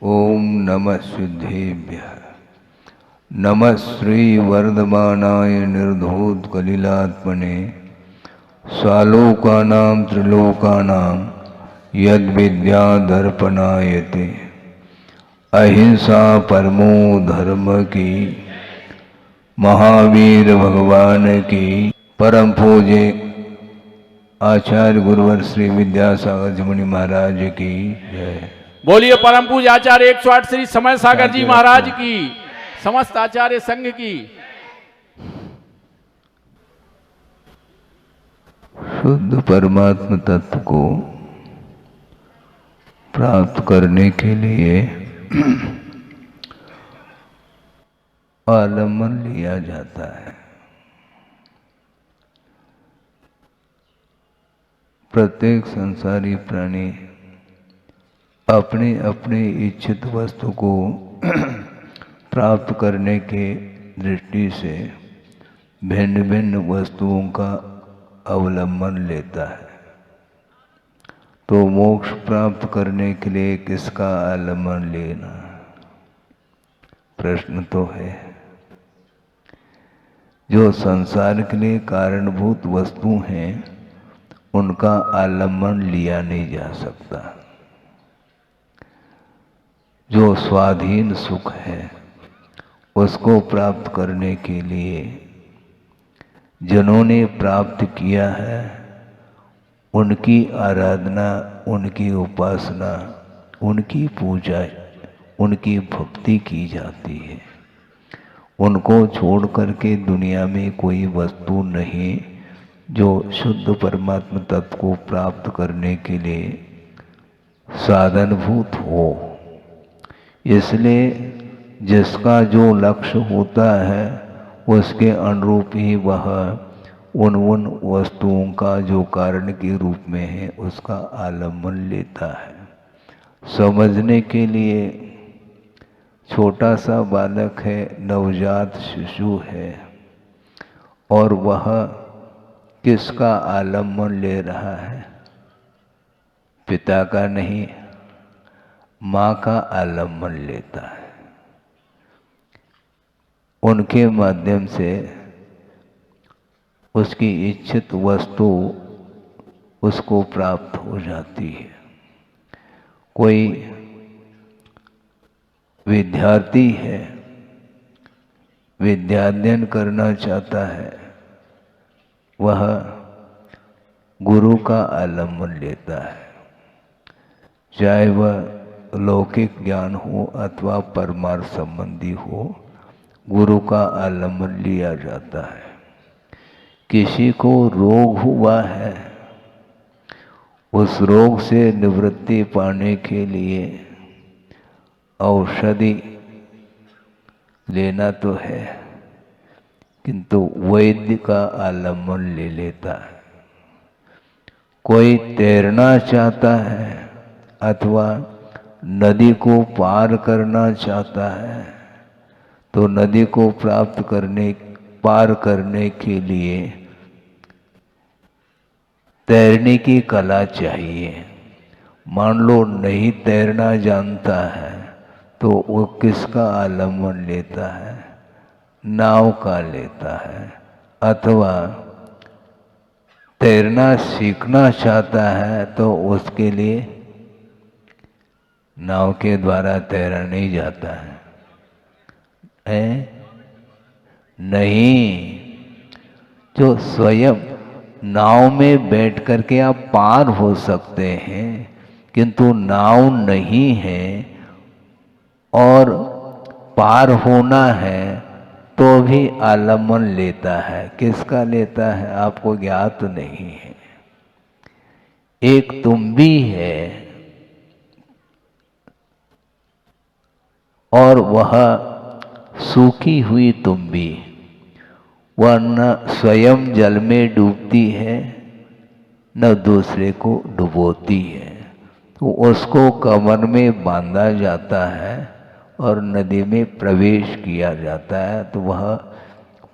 ओम नमः सिद्धेभ्यः। नमः श्री वर्धमानाय निर्धूतकलिलात्मने स्वालोकानां त्रिलोकानां यद्विद्यादर्पणायते। अहिंसा परमो धर्म की, महावीर भगवान की। परम पूज्य आचार्य गुरुवर श्री विद्यासागर जी मुनि महाराज की जय। बोलिए परम पूज्य आचार्य 108 श्री समय सागर जी महाराज की, समस्त आचार्य संघ की। शुद्ध परमात्म तत्व को प्राप्त करने के लिए आलम्बन लिया जाता है। प्रत्येक संसारी प्राणी अपने अपने इच्छित वस्तु को प्राप्त करने के दृष्टि से भिन्न भिन्न वस्तुओं का अवलंबन लेता है। तो मोक्ष प्राप्त करने के लिए किसका अवलंबन लेना, प्रश्न तो है। जो संसार के लिए कारणभूत वस्तु हैं उनका आलम्बन लिया नहीं जा सकता। जो स्वाधीन सुख है उसको प्राप्त करने के लिए जिन्होंने प्राप्त किया है उनकी आराधना, उनकी उपासना, उनकी पूजा, उनकी भक्ति की जाती है। उनको छोड़ करके दुनिया में कोई वस्तु नहीं जो शुद्ध परमात्मा तत्व को प्राप्त करने के लिए साधनभूत हो। इसलिए जिसका जो लक्ष्य होता है उसके अनुरूप ही वह उन वस्तुओं का जो कारण के रूप में है उसका आलम्बन लेता है। समझने के लिए छोटा सा बालक है, नवजात शिशु है, और वह किसका आलम्बन ले रहा है? पिता का नहीं, माँ का आलम्बन लेता है। उनके माध्यम से उसकी इच्छित वस्तु उसको प्राप्त हो जाती है। कोई विद्यार्थी है, विद्याध्ययन करना चाहता है, वह गुरु का आलम्बन लेता है। चाहे वह लौकिक ज्ञान हो अथवा परमार्थ संबंधी हो, गुरु का आलम्बन लिया जाता है। किसी को रोग हुआ है, उस रोग से निवृत्ति पाने के लिए औषधि लेना तो है, किंतु वैद्य का आलम्बन ले लेता है। कोई तैरना चाहता है अथवा नदी को पार करना चाहता है, तो नदी को पार करने के लिए तैरने की कला चाहिए। मान लो नहीं तैरना जानता है तो वो किसका आलम्बन लेता है? नाव का लेता है। अथवा तैरना सीखना चाहता है तो उसके लिए नाव के द्वारा तैरा नहीं जाता है, नहीं। जो स्वयं नाव में बैठ करके आप पार हो सकते हैं, किंतु नाव नहीं है और पार होना है तो भी आलम्बन लेता है। किसका लेता है आपको ज्ञात नहीं है। एक तुम्बी है और वह सूखी हुई तुम्बी, वह न स्वयं जल में डूबती है न दूसरे को डुबोती है। तो उसको कमर में बांधा जाता है और नदी में प्रवेश किया जाता है, तो वह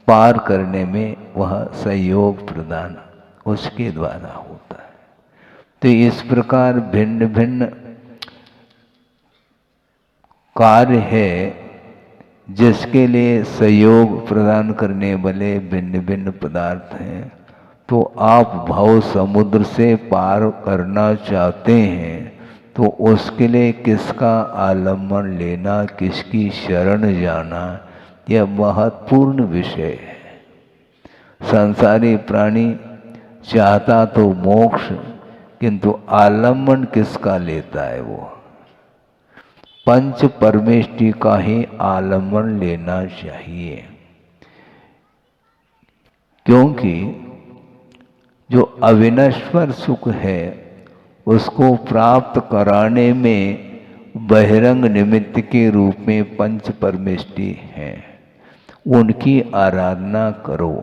पार करने में वह सहयोग प्रदान उसके द्वारा होता है। तो इस प्रकार भिन्न भिन्न कार्य है जिसके लिए सहयोग प्रदान करने वाले भिन्न भिन्न पदार्थ हैं। तो आप भव समुद्र से पार करना चाहते हैं तो उसके लिए किसका आलम्बन लेना, किसकी शरण जाना, यह महत्वपूर्ण विषय है। संसारी प्राणी चाहता तो मोक्ष, किंतु आलम्बन किसका लेता है? वो पंच परमेष्टि का ही आलम्बन लेना चाहिए, क्योंकि जो अविनश्वर सुख है उसको प्राप्त कराने में बहिरंग निमित्त के रूप में पंच परमेष्टि हैं, उनकी आराधना करो।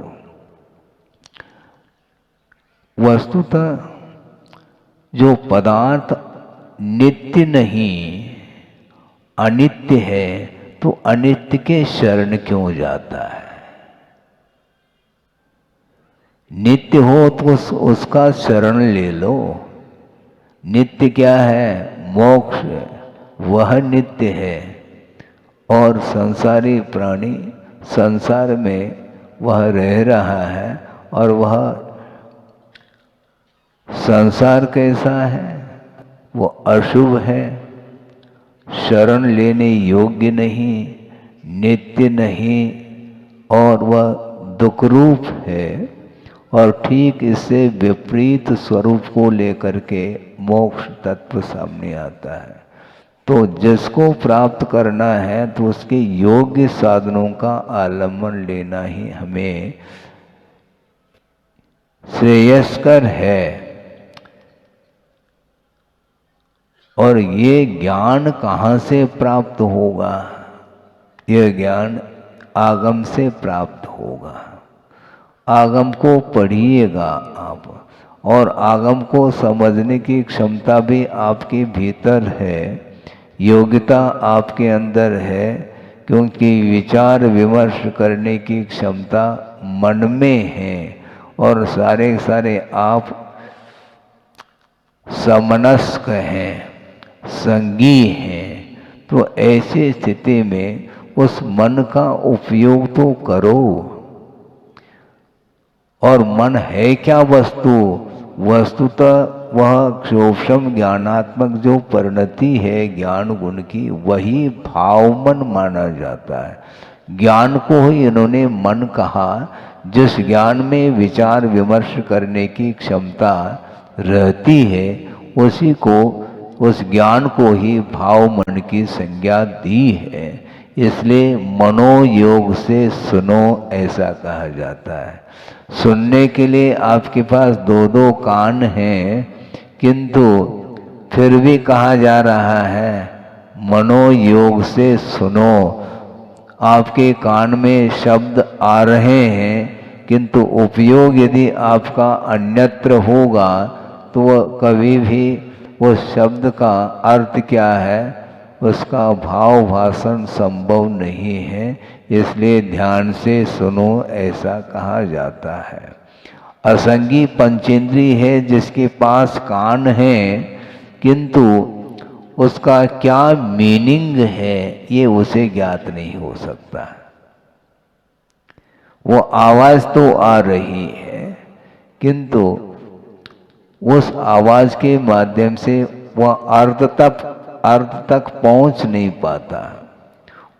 वस्तुतः जो पदार्थ नित्य नहीं अनित्य है, तो अनित्य के शरण क्यों जाता है? नित्य हो तो उसका शरण ले लो। नित्य क्या है? मोक्ष, वह नित्य है। और संसारी प्राणी संसार में वह रह रहा है, और वह संसार कैसा है? वो अशुभ है, शरण लेने योग्य नहीं, नित्य नहीं, और वह दुखरूप है। और ठीक इससे विपरीत स्वरूप को लेकर के मोक्ष तत्व सामने आता है। तो जिसको प्राप्त करना है तो उसके योग्य साधनों का आलम्बन लेना ही हमें श्रेयस्कर है। और ये ज्ञान कहाँ से प्राप्त होगा? यह ज्ञान आगम से प्राप्त होगा। आगम को पढ़िएगा आप, और आगम को समझने की क्षमता भी आपके भीतर है, योग्यता आपके अंदर है, क्योंकि विचार विमर्श करने की क्षमता मन में है, और सारे सारे आप समनस्क हैं, संगी हैं। तो ऐसी स्थिति में उस मन का उपयोग तो करो। और मन है क्या वस्तु? वस्तुतः वह क्षोभम ज्ञानात्मक जो परिणति है ज्ञान गुण की, वही भाव मन माना जाता है। ज्ञान को ही इन्होंने मन कहा। जिस ज्ञान में विचार विमर्श करने की क्षमता रहती है, उसी को, उस ज्ञान को ही भाव मन की संज्ञा दी है। इसलिए मनोयोग से सुनो ऐसा कहा जाता है। सुनने के लिए आपके पास दो दो कान हैं, किंतु फिर भी कहा जा रहा है मनोयोग से सुनो। आपके कान में शब्द आ रहे हैं, किंतु उपयोग यदि आपका अन्यत्र होगा तो वह कभी भी उस शब्द का अर्थ क्या है, उसका भाव भाषण संभव नहीं है। इसलिए ध्यान से सुनो ऐसा कहा जाता है। असंगी पंचेंद्रिय है जिसके पास कान है, किंतु उसका क्या मीनिंग है ये उसे ज्ञात नहीं हो सकता। वो आवाज तो आ रही है, किंतु उस आवाज के माध्यम से वह अर्थ तक पहुंच नहीं पाता,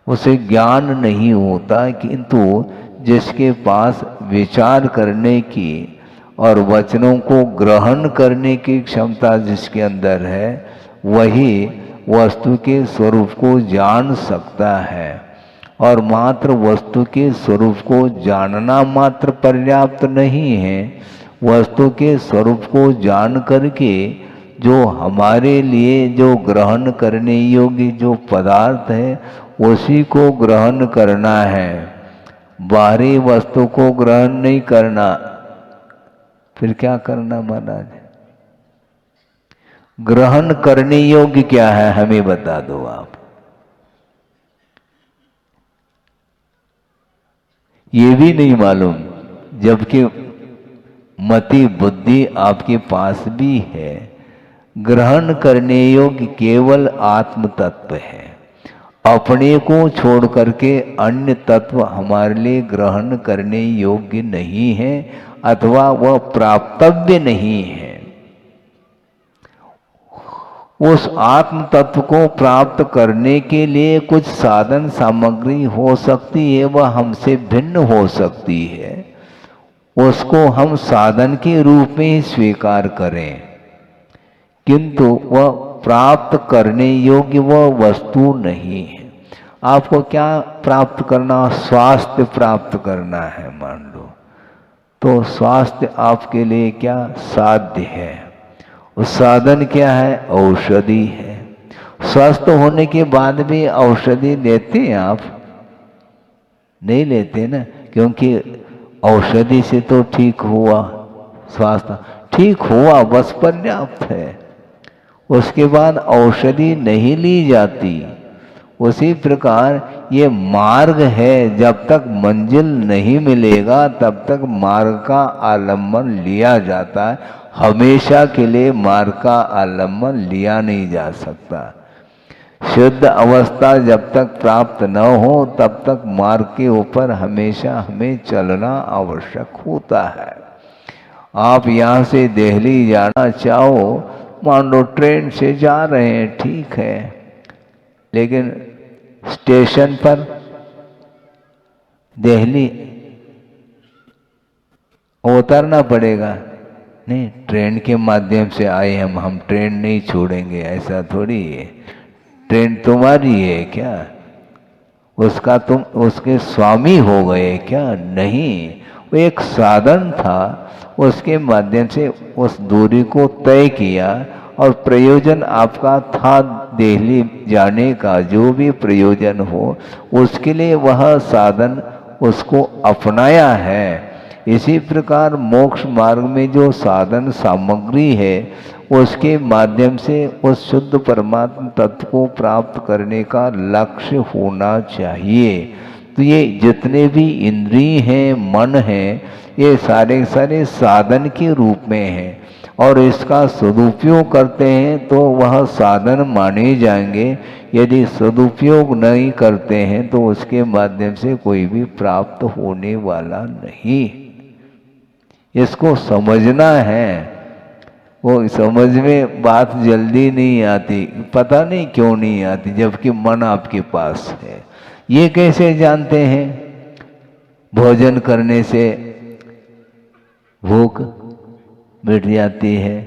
उसे ज्ञान नहीं होता। किंतु जिसके पास विचार करने की और वचनों को ग्रहण करने की क्षमता जिसके अंदर है, वही वस्तु के स्वरूप को जान सकता है। और मात्र वस्तु के स्वरूप को जानना मात्र पर्याप्त नहीं है। वस्तु के स्वरूप को जान करके जो हमारे लिए जो ग्रहण करने योग्य जो पदार्थ है, उसी को ग्रहण करना है। बाहरी वस्तु को ग्रहण नहीं करना। फिर क्या करना महाराज? ग्रहण करने योग्य क्या है हमें बता दो आप। ये भी नहीं मालूम, जबकि मति बुद्धि आपके पास भी है, ग्रहण करने योग्य केवल आत्म तत्व है। अपने को छोड़ करके अन्य तत्व हमारे लिए ग्रहण करने योग्य नहीं है अथवा वह प्राप्तव्य नहीं है। उस आत्म तत्व को प्राप्त करने के लिए कुछ साधन सामग्री हो सकती है, वह हमसे भिन्न हो सकती है, उसको हम साधन के रूप में ही स्वीकार करें, किंतु वह प्राप्त करने योग्य वह वस्तु नहीं है। आपको क्या प्राप्त करना? स्वास्थ्य प्राप्त करना है मान लो, तो स्वास्थ्य आपके लिए क्या साध्य है? उस साधन क्या है? औषधि है। स्वस्थ होने के बाद भी औषधि लेते हैं आप? नहीं लेते ना, क्योंकि औषधि से तो ठीक हुआ, स्वास्थ्य ठीक हुआ बस पर्याप्त है, उसके बाद औषधि नहीं ली जाती। उसी प्रकार ये मार्ग है, जब तक मंजिल नहीं मिलेगा तब तक मार्ग का आलम्बन लिया जाता है, हमेशा के लिए मार्ग का आलम्बन लिया नहीं जा सकता। शुद्ध अवस्था जब तक प्राप्त न हो तब तक मार्ग के ऊपर हमेशा हमें चलना आवश्यक होता है। आप यहाँ से दिल्ली जाना चाहो, मान लो ट्रेन से जा रहे हैं, ठीक है, लेकिन स्टेशन पर दिल्ली उतरना पड़ेगा। नहीं, ट्रेन के माध्यम से आए हम ट्रेन नहीं छोड़ेंगे, ऐसा थोड़ी है। ट्रेन तुम्हारी है क्या? उसका तुम उसके स्वामी हो गए क्या? नहीं, वो एक साधन था, उसके माध्यम से उस दूरी को तय किया और प्रयोजन आपका था दिल्ली जाने का, जो भी प्रयोजन हो उसके लिए वह साधन उसको अपनाया है। इसी प्रकार मोक्ष मार्ग में जो साधन सामग्री है उसके माध्यम से उस शुद्ध परमात्मा तत्व को प्राप्त करने का लक्ष्य होना चाहिए। तो ये जितने भी इंद्रिय हैं, मन है, ये सारे सारे साधन के रूप में हैं और इसका सदुपयोग करते हैं तो वह साधन माने जाएंगे। यदि सदुपयोग नहीं करते हैं तो उसके माध्यम से कोई भी प्राप्त होने वाला नहीं। इसको समझना है। वो समझ में बात जल्दी नहीं आती, पता नहीं क्यों नहीं आती, जबकि मन आपके पास है। ये कैसे जानते हैं? भोजन करने से भूख मिट जाती है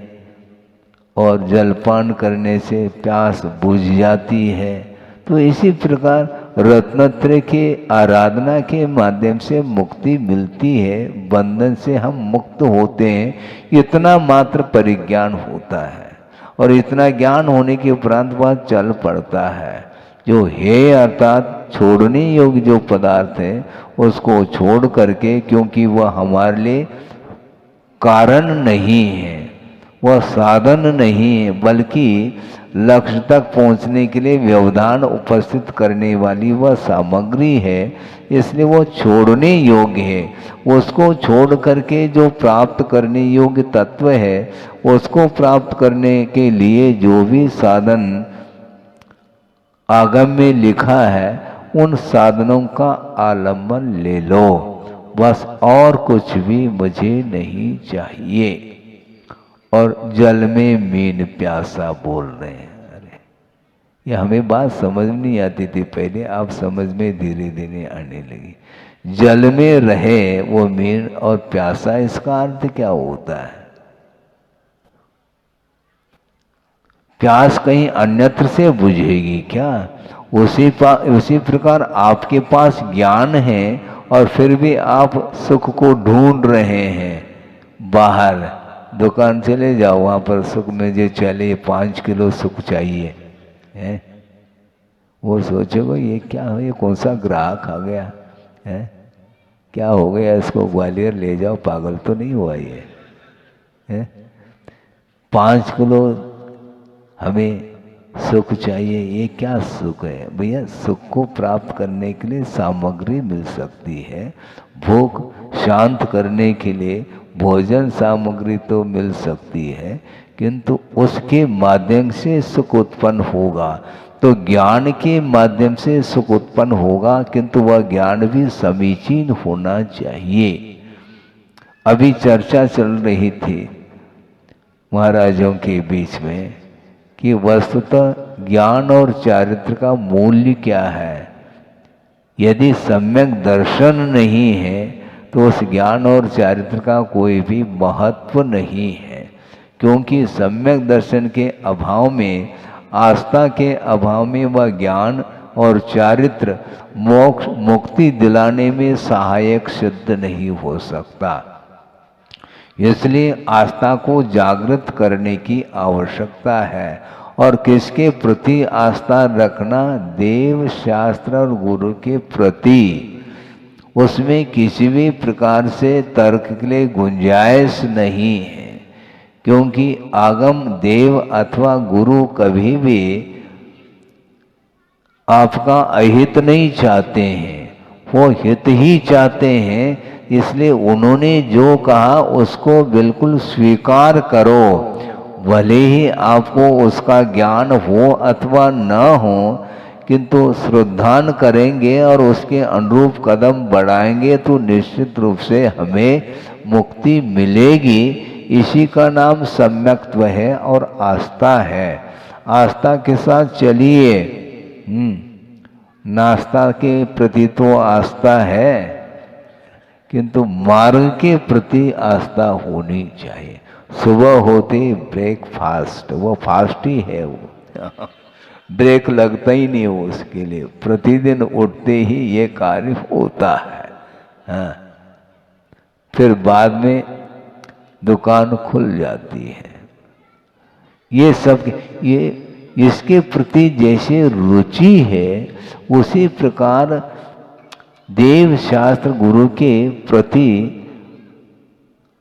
और जलपान करने से प्यास बुझ जाती है। तो इसी प्रकार रत्नत्रय के आराधना के माध्यम से मुक्ति मिलती है, बंधन से हम मुक्त होते हैं, इतना मात्र परिज्ञान होता है। और इतना ज्ञान होने के उपरांत वह चल पड़ता है। जो है अर्थात छोड़ने योग्य जो पदार्थ है उसको छोड़ करके, क्योंकि वह हमारे लिए कारण नहीं है, वह साधन नहीं है, बल्कि लक्ष्य तक पहुंचने के लिए व्यवधान उपस्थित करने वाली वह सामग्री है, इसलिए वो छोड़ने योग्य है। उसको छोड़ करके जो प्राप्त करने योग्य तत्व है उसको प्राप्त करने के लिए जो भी साधन आगम में लिखा है उन साधनों का आलम्बन ले लो, बस और कुछ भी मुझे नहीं चाहिए। और जल में मीन प्यासा बोल रहे हैं। अरे ये हमें बात समझ नहीं आती थी पहले, आप समझ में धीरे धीरे आने लगी। जल में रहे वो मीन और प्यासा, इसका अर्थ क्या होता है? प्यास कहीं अन्यत्र से बुझेगी क्या? उसी प्रकार आपके पास ज्ञान है और फिर भी आप सुख को ढूंढ रहे हैं बाहर। दुकान चले जाओ, वहाँ पर सुख में जो चले 5 किलो सुख चाहिए है, वो सोचोगे ये क्या हो, ये कौन सा ग्राहक आ गया है, क्या हो गया इसको, ग्वालियर ले जाओ, पागल तो नहीं हुआ ये है? 5 किलो हमें सुख चाहिए, ये क्या सुख है भैया? सुख को प्राप्त करने के लिए सामग्री मिल सकती है, भूख शांत करने के लिए भोजन सामग्री तो मिल सकती है, किंतु उसके माध्यम से सुख उत्पन्न होगा। तो ज्ञान के माध्यम से सुख उत्पन्न होगा, किंतु वह ज्ञान भी समीचीन होना चाहिए। अभी चर्चा चल रही थी महाराजों के बीच में कि वस्तुतः ज्ञान और चारित्र का मूल्य क्या है। यदि सम्यक दर्शन नहीं है तो उस ज्ञान और चारित्र का कोई भी महत्व नहीं है, क्योंकि सम्यक दर्शन के अभाव में, आस्था के अभाव में वह ज्ञान और चारित्र मोक्ष मुक्ति दिलाने में सहायक सिद्ध नहीं हो सकता। इसलिए आस्था को जागृत करने की आवश्यकता है। और किसके प्रति आस्था रखना? देव, शास्त्र और गुरु के प्रति। उसमें किसी भी प्रकार से तर्क के लिए गुंजाइश नहीं है, क्योंकि आगम, देव अथवा गुरु कभी भी आपका अहित नहीं चाहते हैं, वो हित ही चाहते हैं। इसलिए उन्होंने जो कहा उसको बिल्कुल स्वीकार करो, भले ही आपको उसका ज्ञान हो अथवा न हो, किंतु श्रद्धान करेंगे और उसके अनुरूप कदम बढ़ाएंगे तो निश्चित रूप से हमें मुक्ति मिलेगी। इसी का नाम सम्यक्त्व है और आस्था है। आस्था के साथ चलिए। नास्ता के प्रति तो आस्था है, किंतु मार्ग के प्रति आस्था होनी चाहिए। सुबह होते ब्रेकफास्ट, वो फास्ट ही है, वो ब्रेक लगता ही नहीं हो उसके लिए, प्रतिदिन उठते ही ये कार्य होता है। हाँ, फिर बाद में दुकान खुल जाती है। ये सब, ये इसके प्रति जैसे रुचि है, उसी प्रकार देव, शास्त्र, गुरु के प्रति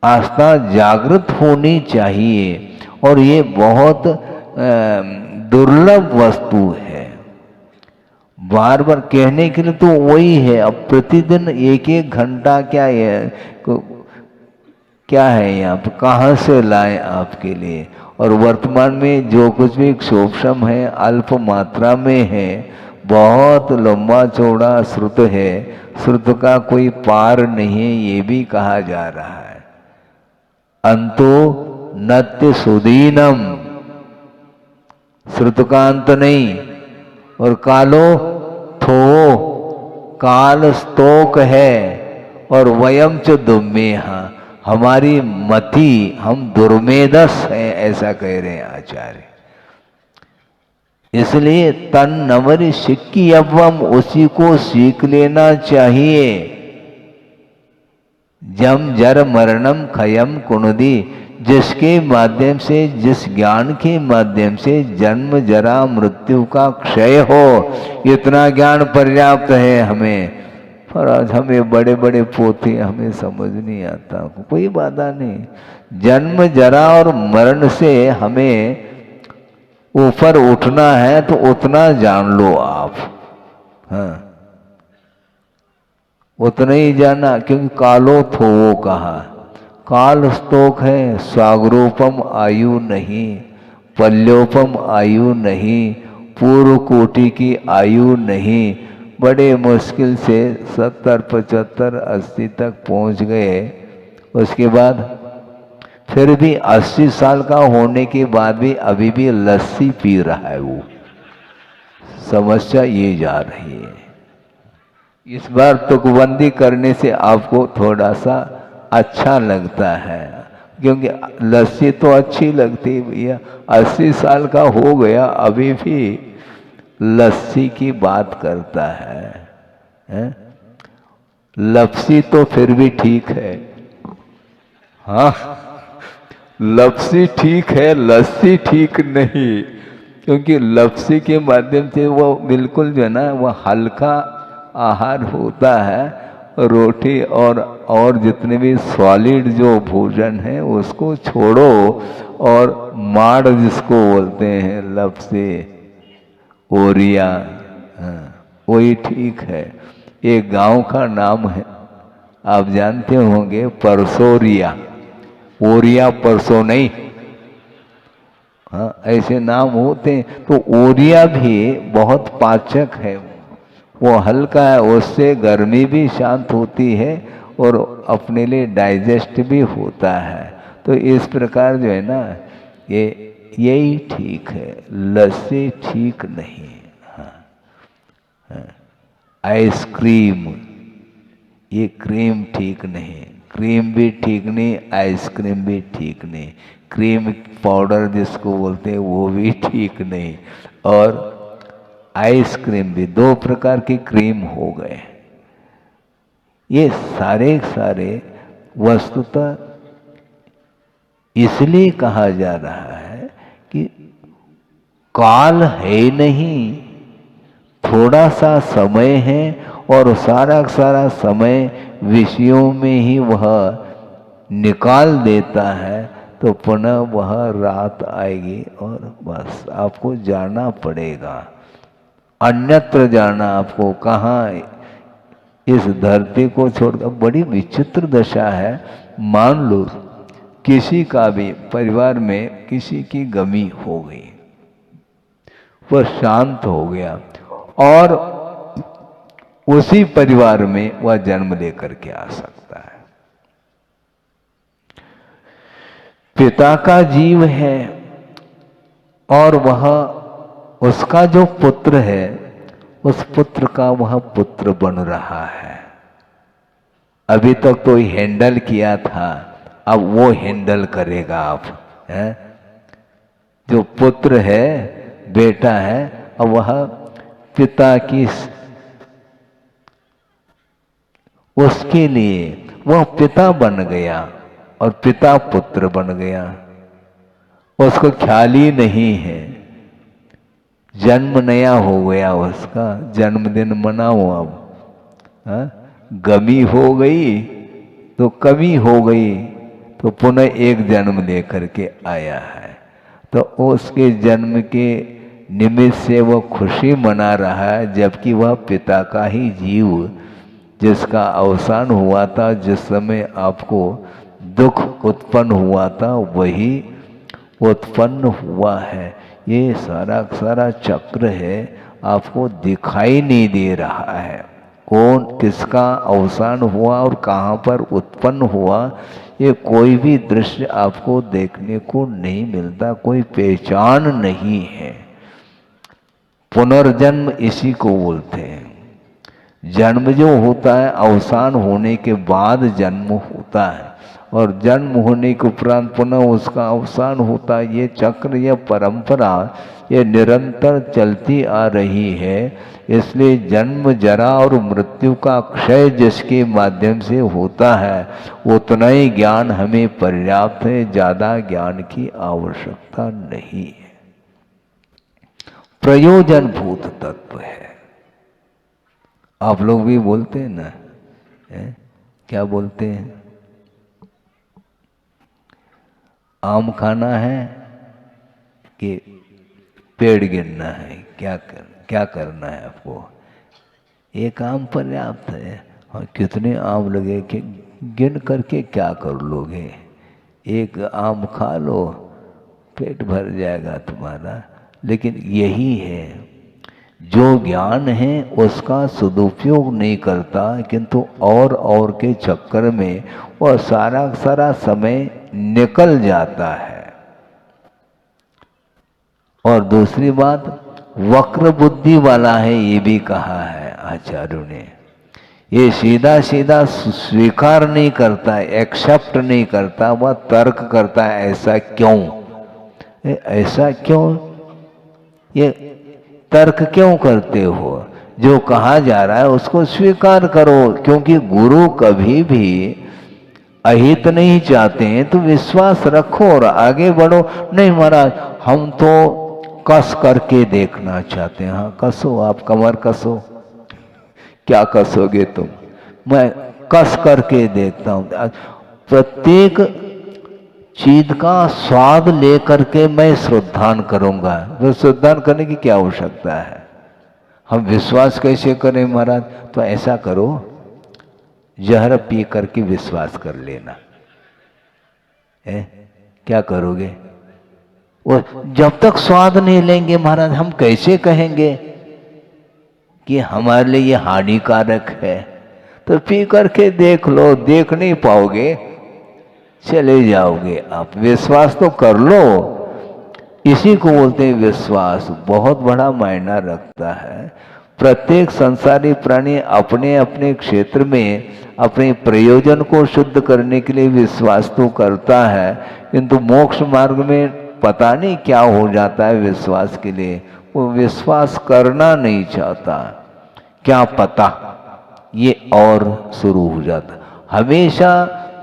आस्था जागृत होनी चाहिए। और ये बहुत दुर्लभ वस्तु है। बार बार कहने के लिए तो वही है। अब प्रतिदिन एक एक घंटा क्या है यहाँ पर, कहाँ से लाएं आपके लिए। और वर्तमान में जो कुछ भी क्षोभम है अल्प मात्रा में है, बहुत लंबा चौड़ा श्रुत है, श्रुत का कोई पार नहीं है, ये भी कहा जा रहा है। अंतो नत्य सुदीनम, श्रुत का अंत नहीं। और कालो थो, काल स्तोक है। और वयम च दुर्मेहा, हमारी मति, हम दुर्मेधस हैं, ऐसा कह रहे हैं आचार्य। इसलिए तन नवरी सिक्की अव्वम, उसी को सीख लेना चाहिए। जम जर मरणम खयम कुनुदी, जिसके माध्यम से, जिस ज्ञान के माध्यम से जन्म जरा मृत्यु का क्षय हो, इतना ज्ञान पर्याप्त है हमें। पर आज हमें बड़े बड़े पोथी हमें समझ नहीं आता, कोई बाधा नहीं। जन्म जरा और मरण से हमें ऊपर उठना है तो उतना जान लो आप। हाँ, उतना ही जाना, क्योंकि कालो थो कहा। काल स्तोक है, स्वागरूपम आयु नहीं, पल्योपम आयु नहीं, पूर्व कोटि की आयु नहीं। बड़े मुश्किल से 70, 75, 80 तक पहुंच गए। उसके बाद फिर भी 80 साल का होने के बाद भी अभी भी लस्सी पी रहा है वो। समस्या ये जा रही है। इस बार तुकबंदी करने से आपको थोड़ा सा अच्छा लगता है, क्योंकि लस्सी तो अच्छी लगती है भैया। 80 साल का हो गया अभी भी लस्सी की बात करता है? लपसी तो फिर भी ठीक है। हाँ, लपसी ठीक है, लस्सी ठीक नहीं। क्योंकि लपसी के माध्यम से वो बिल्कुल जो है ना, वो हल्का आहार होता है। रोटी और जितने भी सॉलिड जो भोजन है उसको छोड़ो, और माड़ जिसको बोलते हैं, लपसी, ओरिया, वही ठीक है। एक गांव का नाम है, आप जानते होंगे, परसोरिया। ओरिया परसों नहीं। हाँ, ऐसे नाम होते हैं। तो ओरिया भी बहुत पाचक है, वो हल्का है, उससे गर्मी भी शांत होती है और अपने लिए डाइजेस्ट भी होता है। तो इस प्रकार जो है ना, ये यही ठीक है, लस्सी ठीक नहीं। हाँ, हाँ। आइसक्रीम, ये क्रीम ठीक नहीं, क्रीम भी ठीक नहीं, आइसक्रीम भी ठीक नहीं, क्रीम पाउडर जिसको बोलते हैं वो भी ठीक नहीं, और आइसक्रीम भी, दो प्रकार की क्रीम हो गए। ये सारे सारे वस्तुतः इसलिए कहा जा रहा है कि काल है नहीं, थोड़ा सा समय है और सारा सारा समय विषयों में ही वह निकाल देता है, तो पुनः वह रात आएगी और बस आपको जाना पड़ेगा, अन्यत्र जाना आपको। कहाँ, इस धरती को छोड़कर। बड़ी विचित्र दशा है। मान लो किसी का भी परिवार में किसी की गमी हो गई, वह शांत हो गया और उसी परिवार में वह जन्म लेकर के आ सकता है। पिता का जीव है और वह, उसका जो पुत्र है, उस पुत्र का वह पुत्र बन रहा है। अभी तक तो हैंडल किया था, अब वो हैंडल करेगा। आप है, जो पुत्र है, बेटा है, अब वह पिता की, उसके लिए वह पिता बन गया और पिता पुत्र बन गया। उसको ख्याल ही नहीं है, जन्म नया हो गया, उसका जन्मदिन मनाओ अब। हाँ? गमी हो गई तो कमी हो गई, तो पुनः एक जन्म लेकर के आया है। तो उसके जन्म के निमित्त से वह खुशी मना रहा है, जबकि वह पिता का ही जीव, जिसका अवसान हुआ था, जिस समय आपको दुख उत्पन्न हुआ था, वही उत्पन्न हुआ है। ये सारा सारा चक्र है, आपको दिखाई नहीं दे रहा है। कौन किसका अवसान हुआ और कहाँ पर उत्पन्न हुआ, ये कोई भी दृश्य आपको देखने को नहीं मिलता, कोई पहचान नहीं है। पुनर्जन्म इसी को बोलते हैं। जन्म जो होता है, अवसान होने के बाद जन्म होता है, और जन्म होने के उपरांत पुनः उसका अवसान होता है। ये चक्र, यह परंपरा, ये निरंतर चलती आ रही है। इसलिए जन्म, जरा और मृत्यु का क्षय जिसके माध्यम से होता है, उतना ही ज्ञान हमें पर्याप्त है, ज़्यादा ज्ञान की आवश्यकता नहीं है। प्रयोजन भूत तत्व है। आप लोग भी बोलते हैं ना, है? क्या बोलते हैं? आम खाना है कि पेड़ गिनना है? क्या करना है आपको? एक आम पर्याप्त है। और कितने आम लगे कि गिन करके क्या कर लोगे? एक आम खा लो, पेट भर जाएगा तुम्हारा। लेकिन यही है, जो ज्ञान है उसका सदुपयोग नहीं करता, किंतु और के चक्कर में वह सारा सारा समय निकल जाता है। और दूसरी बात, वक्र बुद्धि वाला है, ये भी कहा है आचार्यों ने। ये सीधा सीधा स्वीकार नहीं करता, एक्सेप्ट नहीं करता, वह तर्क करता है, ऐसा क्यों, ऐसा क्यों, ये तर्क क्यों करते हो? जो कहा जा रहा है उसको स्वीकार करो, क्योंकि गुरु कभी भी अहित नहीं चाहते हैं। तो विश्वास रखो और आगे बढ़ो। नहीं महाराज, हम तो कस करके देखना चाहते हैं। हाँ कसो, आप कमर कसो। क्या कसोगे तुम? मैं कस करके देखता हूं। प्रत्येक चीज का स्वाद लेकर के मैं श्रद्धान करूंगा। तो श्रद्धान करने की क्या आवश्यकता है? हम विश्वास कैसे करें महाराज? तो ऐसा करो, जहर पी करके विश्वास कर लेना। क्या करोगे? वो जब तक स्वाद नहीं लेंगे महाराज, हम कैसे कहेंगे कि हमारे लिए ये हानिकारक है? तो पी करके देख लो, देख नहीं पाओगे चले जाओगे आप। विश्वास तो कर लो। इसी को बोलते हैं विश्वास। बहुत बड़ा मायना रखता है। प्रत्येक संसारी प्राणी अपने अपने क्षेत्र में अपने प्रयोजन को शुद्ध करने के लिए विश्वास तो करता है, किंतु मोक्ष मार्ग में पता नहीं क्या हो जाता है विश्वास के लिए। वो विश्वास करना नहीं चाहता, क्या पता ये और शुरू हो जाता। हमेशा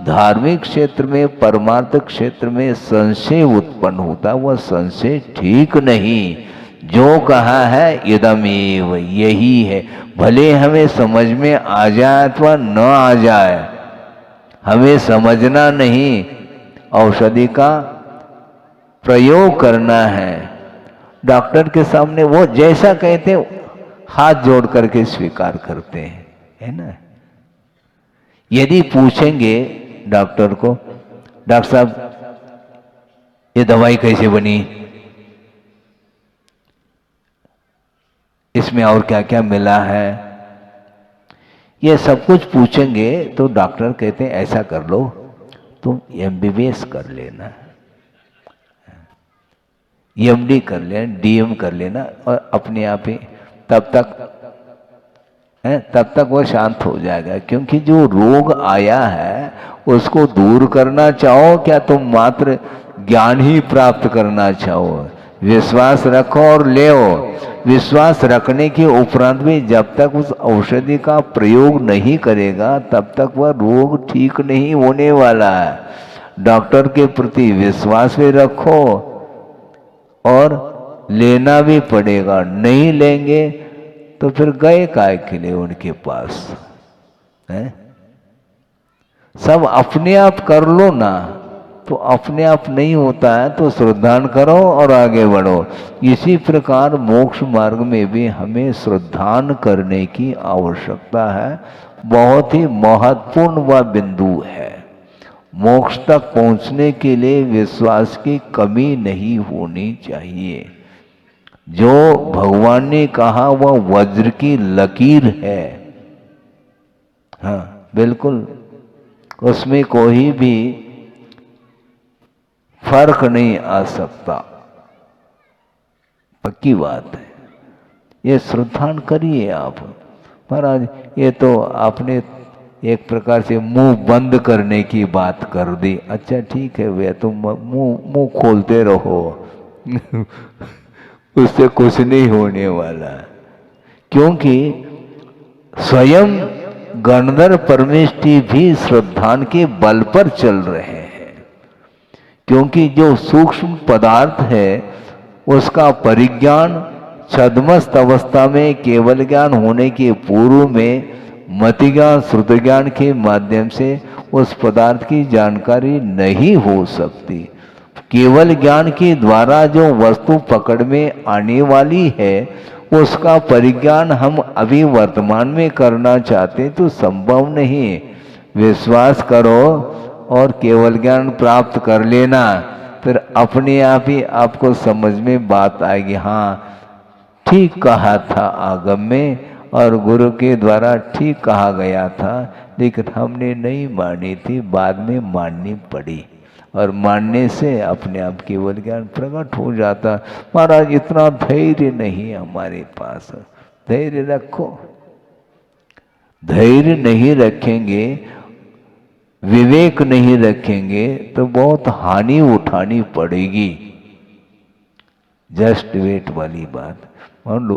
धार्मिक क्षेत्र में, परमार्थ क्षेत्र में संशय उत्पन्न होता, वह संशय ठीक नहीं। जो कहा है इदमेव, यही है। भले हमें समझ में आ जाए अथवा न आ जाए, हमें समझना नहीं, औषधि का प्रयोग करना है। डॉक्टर के सामने वो जैसा कहते हाथ जोड़ करके स्वीकार करते हैं, है ना। यदि पूछेंगे डॉक्टर को, डॉक्टर साहब ये दवाई कैसे बनी, इसमें और क्या क्या मिला है, ये सब कुछ पूछेंगे तो डॉक्टर कहते हैं ऐसा कर लो, तुम एमबीबीएस कर लेना, एमडी कर लेना, डीएम कर लेना, और अपने आप ही तब तक वो शांत हो जाएगा। क्योंकि जो रोग आया है उसको दूर करना चाहो, क्या तुम मात्र ज्ञान ही प्राप्त करना चाहो? विश्वास रखो और ले। विश्वास रखने के उपरांत भी जब तक उस औषधि का प्रयोग नहीं करेगा तब तक वह रोग ठीक नहीं होने वाला है। डॉक्टर के प्रति विश्वास भी रखो और लेना भी पड़ेगा। नहीं लेंगे तो फिर गए काय के लिए उनके पास है? सब अपने आप कर लो ना, तो अपने आप नहीं होता है तो श्रद्धान करो और आगे बढ़ो। इसी प्रकार मोक्ष मार्ग में भी हमें श्रद्धान करने की आवश्यकता है। बहुत ही महत्वपूर्ण वह बिंदु है। मोक्ष तक पहुंचने के लिए विश्वास की कमी नहीं होनी चाहिए। जो भगवान ने कहा वह वज्र की लकीर है, हाँ बिल्कुल, उसमें कोई भी फर्क नहीं आ सकता, पक्की बात है। ये श्रद्धान करिए आप। महाराज ये तो आपने एक प्रकार से मुंह बंद करने की बात कर दी। अच्छा ठीक है भैया, तुम मुंह खोलते रहो उससे कुछ नहीं होने वाला। क्योंकि स्वयं गणधर परमेष्टि भी श्रद्धान के बल पर चल रहे हैं। क्योंकि जो सूक्ष्म पदार्थ है उसका परिज्ञान छद्मस्त अवस्था में केवल ज्ञान होने के पूर्व में मति ज्ञान श्रुत ज्ञान के माध्यम से उस पदार्थ की जानकारी नहीं हो सकती। केवल ज्ञान के द्वारा जो वस्तु पकड़ में आने वाली है उसका परिज्ञान हम अभी वर्तमान में करना चाहते तो संभव नहीं। विश्वास करो और केवल ज्ञान प्राप्त कर लेना, फिर अपने आप ही आपको समझ में बात आएगी। हाँ ठीक कहा था आगम में और गुरु के द्वारा ठीक कहा गया था, लेकिन हमने नहीं मानी थी, बाद में माननी पड़ी। और मानने से अपने आप केवल ज्ञान प्रकट हो जाता। महाराज इतना धैर्य नहीं हमारे पास। धैर्य रखो। धैर्य नहीं रखेंगे, विवेक नहीं रखेंगे तो बहुत हानि उठानी पड़ेगी। जस्ट वेट वाली बात। मान लो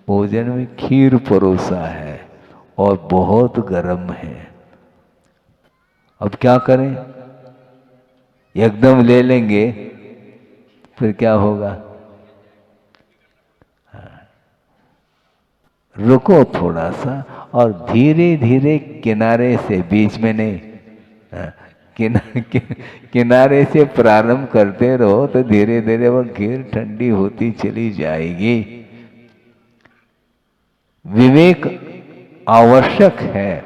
भोजन में खीर परोसा है और बहुत गर्म है, अब क्या करें? एकदम ले लेंगे फिर क्या होगा? रुको थोड़ा सा और धीरे धीरे किनारे से, बीच में नहीं, किनारे से प्रारंभ करते रहो तो धीरे धीरे वह खीर ठंडी होती चली जाएगी। विवेक आवश्यक है,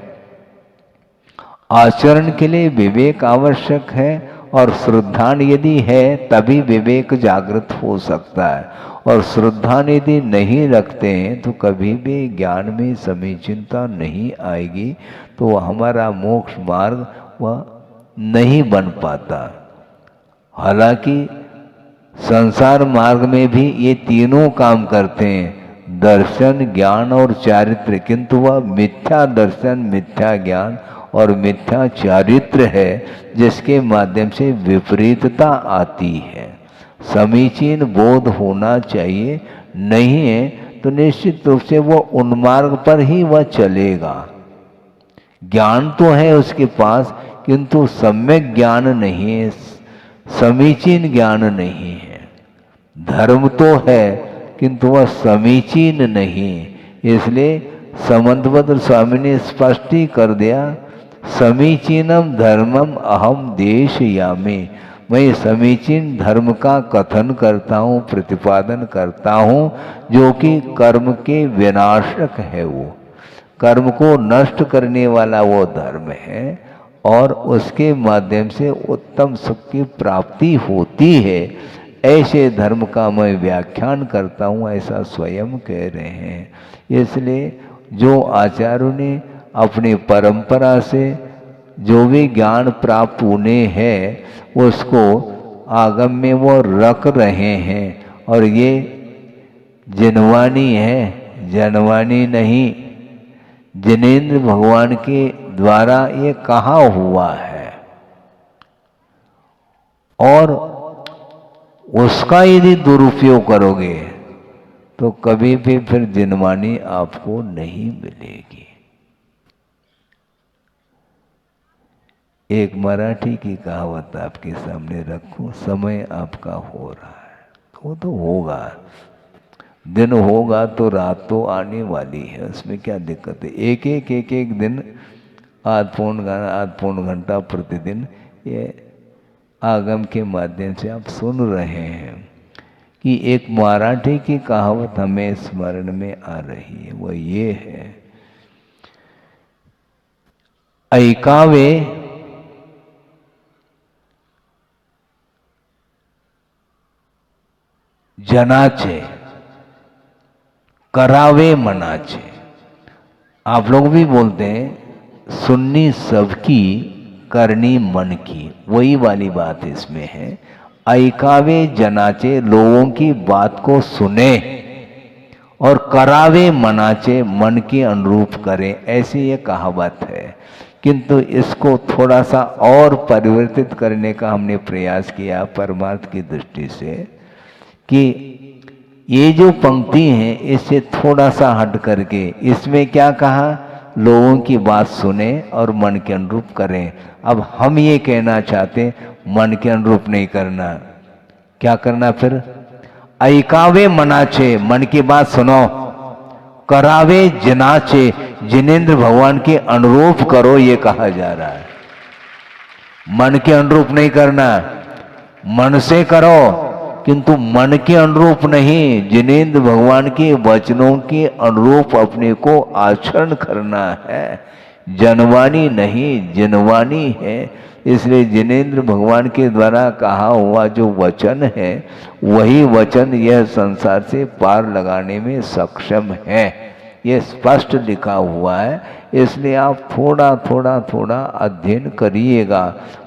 आचरण के लिए विवेक आवश्यक है और श्रद्धा यदि है तभी विवेक जागृत हो सकता है, और श्रद्धा यदि नहीं रखते हैं तो कभी भी ज्ञान में समीचीनता नहीं आएगी, तो हमारा मोक्ष मार्ग वह नहीं बन पाता। हालांकि संसार मार्ग में भी ये तीनों काम करते हैं, दर्शन, ज्ञान और चारित्र, किंतु वह मिथ्या दर्शन, मिथ्या ज्ञान और मिथ्या चारित्र है जिसके माध्यम से विपरीतता आती है। समीचीन बोध होना चाहिए, नहीं है तो निश्चित रूप से वो उन्मार्ग पर ही वह चलेगा। ज्ञान तो है उसके पास किंतु सम्यक ज्ञान नहीं है, समीचीन ज्ञान नहीं है। धर्म तो है किंतु वह समीचीन नहीं, इसलिए समंतभद्र स्वामी ने स्पष्ट ही कर दिया, समीचीनम धर्मम अहम देशयामि। मैं समीचीन धर्म का कथन करता हूँ, प्रतिपादन करता हूँ, जो कि कर्म के विनाशक है। वो कर्म को नष्ट करने वाला वो धर्म है और उसके माध्यम से उत्तम सुख की प्राप्ति होती है। ऐसे धर्म का मैं व्याख्यान करता हूँ, ऐसा स्वयं कह रहे हैं। इसलिए जो आचार्यों ने अपनी परंपरा से जो भी ज्ञान प्राप्त उन्हें है उसको आगम में वो रख रहे हैं, और ये जिनवानी है, जनवानी नहीं। जिनेंद्र भगवान के द्वारा ये कहा हुआ है, और उसका यदि दुरुपयोग करोगे तो कभी भी फिर जिनवानी आपको नहीं मिलेगी। एक मराठी की कहावत आपके सामने रखूं, समय आपका हो रहा है, वो तो होगा, दिन होगा तो रात तो आने वाली है, उसमें क्या दिक्कत है। एक दिन आध पौन घंटा प्रतिदिन ये आगम के माध्यम से आप सुन रहे हैं कि एक मराठी की कहावत हमें स्मरण में आ रही है। वो ये है, ऐकावे जनाचे, करावे मनाचे। आप लोग भी बोलते हैं सुननी सबकी, करनी मन की, वही वाली बात इसमें है। ऐकावे जनाचे, लोगों की बात को सुने, और करावे मनाचे, मन के अनुरूप करें, ऐसी ये कहावत है। किंतु इसको थोड़ा सा और परिवर्तित करने का हमने प्रयास किया परमार्थ की दृष्टि से, कि ये जो पंक्ति है इससे थोड़ा सा हट करके इसमें क्या कहा, लोगों की बात सुने और मन के अनुरूप करें। अब हम ये कहना चाहते मन के अनुरूप नहीं करना, क्या करना फिर, ऐकावे मनाचे, मन की बात सुनो, करावे जनाचे, जिनेंद्र भगवान के अनुरूप करो, ये कहा जा रहा है। मन के अनुरूप नहीं करना, मन से करो किंतु मन के अनुरूप नहीं, जिनेंद्र भगवान के वचनों के अनुरूप अपने को आचरण करना है। जनवानी नहीं, जिनवानी है। इसलिए जिनेंद्र भगवान के द्वारा कहा हुआ जो वचन है वही वचन यह संसार से पार लगाने में सक्षम है, ये स्पष्ट लिखा हुआ है। इसलिए आप थोड़ा थोड़ा अध्ययन करिएगा।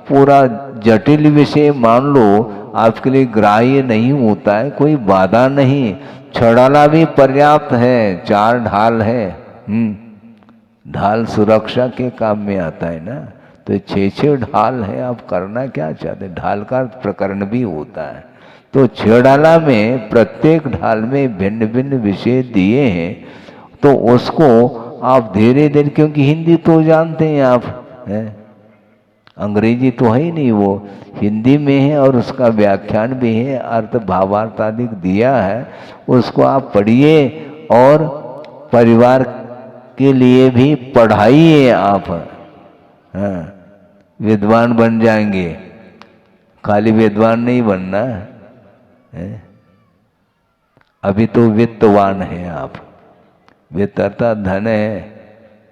पूरा जटिल विषय मान लो आपके लिए ग्राह्य नहीं होता है, कोई बाधा नहीं। छड़ाला भी पर्याप्त है, 4 ढाल है। ढाल सुरक्षा के काम में आता है ना, तो 6 ढाल है। आप करना क्या चाहते हैं, ढाल का प्रकरण भी होता है। तो 6 ढाला में प्रत्येक ढाल में भिन्न भिन्न विषय दिए हैं, तो उसको आप धीरे धीरे, क्योंकि हिंदी तो जानते हैं आप, हैं अंग्रेजी तो है ही नहीं, वो हिंदी में है और उसका व्याख्यान भी है, अर्थ भावार्थ आदि दिया है, उसको आप पढ़िए और परिवार के लिए भी पढ़ाइए आप। हाँ, विद्वान बन जाएंगे, खाली विद्वान नहीं बनना है। अभी तो वित्तवान है आप, वित्त अर्थात धन है,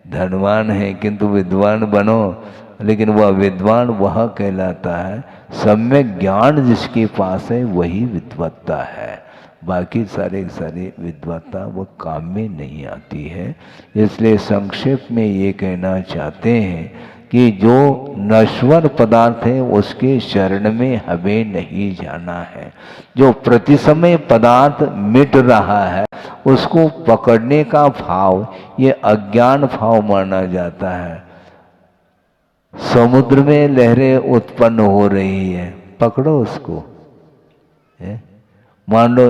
धनवान है, किंतु विद्वान बनो। लेकिन वह विद्वान वह कहलाता है, सम्यक ज्ञान जिसके पास है वही विद्वत्ता है। बाकी सारे विद्वत्ता वो काम में नहीं आती है। इसलिए संक्षेप में ये कहना चाहते हैं कि जो नश्वर पदार्थ है उसके शरण में हमें नहीं जाना है। जो प्रति समय पदार्थ मिट रहा है उसको पकड़ने का भाव ये अज्ञान भाव माना जाता है। समुद्र में लहरें उत्पन्न हो रही है, पकड़ो उसको। मान लो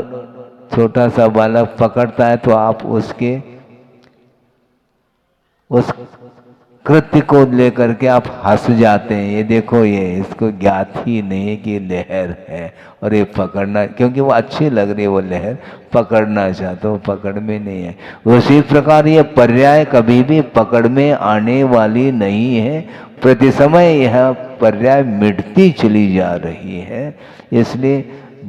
छोटा सा बालक पकड़ता है तो आप उसके उस कृत्य को लेकर के आप हंस जाते हैं, ये देखो ये इसको ज्ञात ही नहीं है कि लहर है और ये पकड़ना, क्योंकि वो अच्छी लग रही है वो लहर, पकड़ना चाहते हो, पकड़ में नहीं है। उसी प्रकार ये पर्याय कभी भी पकड़ में आने वाली नहीं है। प्रति समय यह पर्याय मिटती चली जा रही है। इसलिए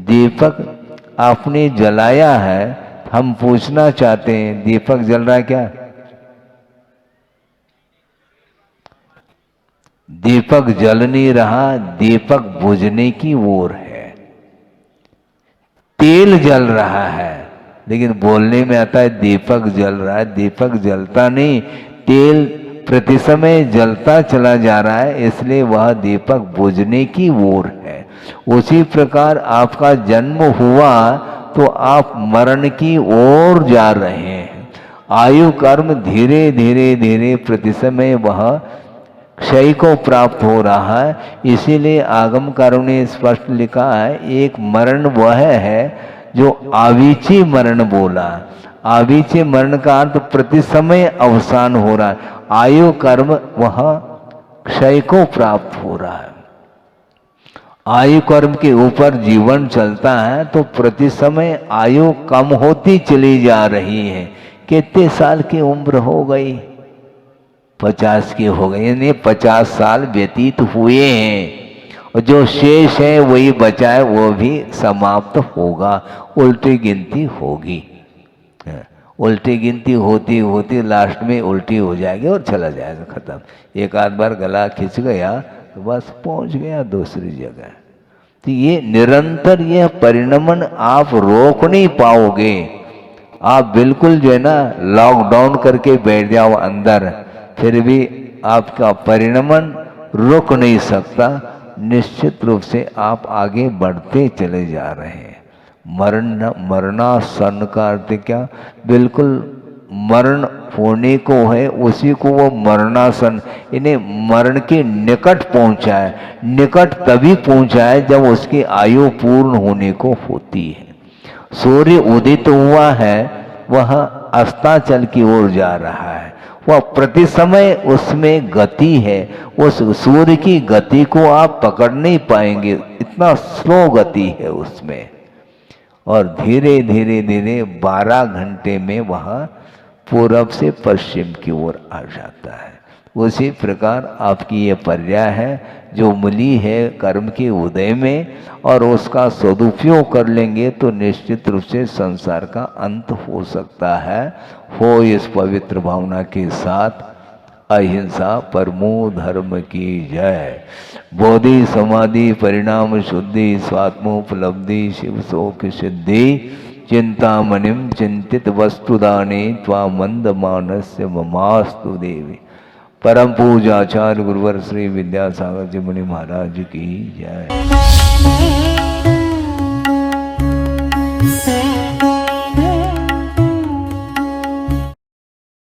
दीपक आपने जलाया है, हम पूछना चाहते हैं दीपक जल रहा है क्या? दीपक जल नहीं रहा, दीपक बुझने की ओर है। तेल जल रहा है, लेकिन बोलने में आता है दीपक जल रहा है। दीपक जलता नहीं, तेल प्रति समय जलता चला जा रहा है, इसलिए वह दीपक बुझने की ओर है। उसी प्रकार आपका जन्म हुआ तो आप मरण की ओर जा रहे हैं। आयु कर्म धीरे धीरे धीरे प्रति समय वह क्षय को प्राप्त हो रहा है। इसीलिए आगमकारों ने स्पष्ट लिखा है, एक मरण वह है जो आवीची मरण बोला। आवीची मरण का अर्थ प्रति समय अवसान हो रहा है, आयु कर्म वह क्षय को प्राप्त हो रहा है। आयु कर्म के ऊपर जीवन चलता है तो प्रति समय आयु कम होती चली जा रही है। कितने साल की उम्र हो गई? 50 की हो गई, यानी 50 साल व्यतीत हुए हैं और जो शेष है वही बचा है, वो भी समाप्त होगा, उल्टी गिनती होगी। उल्टी गिनती होती होती लास्ट में उल्टी हो जाएगी और चला जाएगा, खत्म। एक आध बार गला खिंच गया तो बस पहुंच गया दूसरी जगह। तो ये निरंतर यह परिणमन आप रोक नहीं पाओगे। आप बिल्कुल जो है ना लॉकडाउन करके बैठ जाओ अंदर, फिर भी आपका परिणमन रुक नहीं सकता। निश्चित रूप से आप आगे बढ़ते चले जा रहे हैं। मरणासन का अर्थ क्या? बिल्कुल मरण होने को है, उसी को वो मरणासन, इन्हें मरण के निकट पहुंचा है। निकट तभी पहुंचा है जब उसकी आयु पूर्ण होने को होती है। सूर्य उदित हुआ है, वह अस्ताचल की ओर जा रहा है, वह प्रति समय उसमें गति है। उस सूर्य की गति को आप पकड़ नहीं पाएंगे, इतना स्लो गति है उसमें। और धीरे धीरे धीरे 12 घंटे में वह पूरब से पश्चिम की ओर आ जाता है। उसी प्रकार आपकी ये पर्याय है जो मिली है कर्म के उदय में, और उसका सदुपयोग कर लेंगे तो निश्चित रूप से संसार का अंत हो सकता है। हो इस पवित्र भावना के साथ अहिंसा परमो धर्म की जय। बोधि समाधि परिणाम शुद्धि स्वात्मोपलब्धि शिव शोक सिद्धि चिंतामणिम चिंतित वस्तुदाने त्वा मंद मानस्य ममास्तु देवी। परम पूज्य आचार्य गुरुवर श्री विद्यासागर जी मुनि महाराज की जय।